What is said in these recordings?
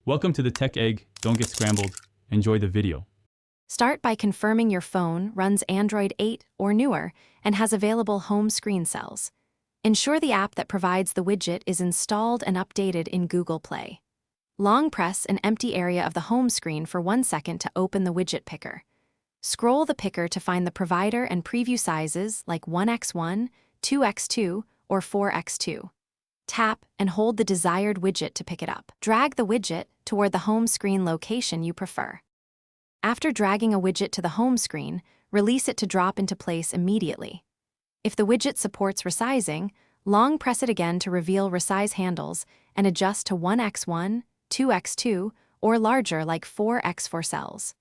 Welcome to the Tech Egg. Don't get scrambled. Enjoy the video. Start by confirming your phone runs Android 8 or newer and has available home screen cells. Ensure the app that provides the widget is installed and updated in Google Play. Long press an empty area of the home screen for 1 second to open the widget picker. Scroll the picker to find the provider and preview sizes like 1x1, 2x2, or 4x2. Tap and hold the desired widget to pick it up. Drag the widget toward the home screen location you prefer. After dragging a widget to the home screen, release it to drop into place immediately. If the widget supports resizing, long press it again to reveal resize handles and adjust to 1x1, 2x2, or larger like 4x4 cells.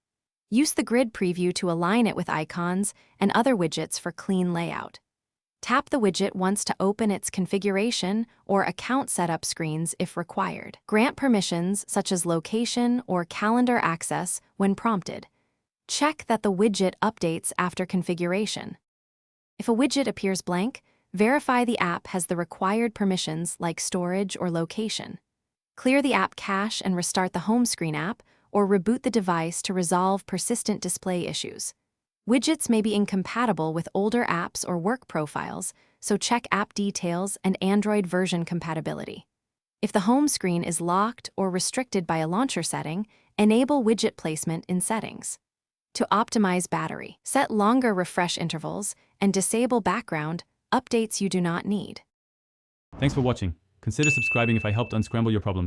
Use the grid preview to align it with icons and other widgets for clean layout. Tap the widget once to open its configuration or account setup screens if required. Grant permissions such as location or calendar access when prompted. Check that the widget updates after configuration. If a widget appears blank, verify the app has the required permissions like storage or location. Clear the app cache and restart the home screen app, or reboot the device to resolve persistent display issues. Widgets may be incompatible with older apps or work profiles, so check app details and Android version compatibility. If the home screen is locked or restricted by a launcher setting, enable widget placement in settings. To optimize battery, set longer refresh intervals and disable background updates you do not need. Thanks for watching. Consider subscribing if I helped unscramble your problems.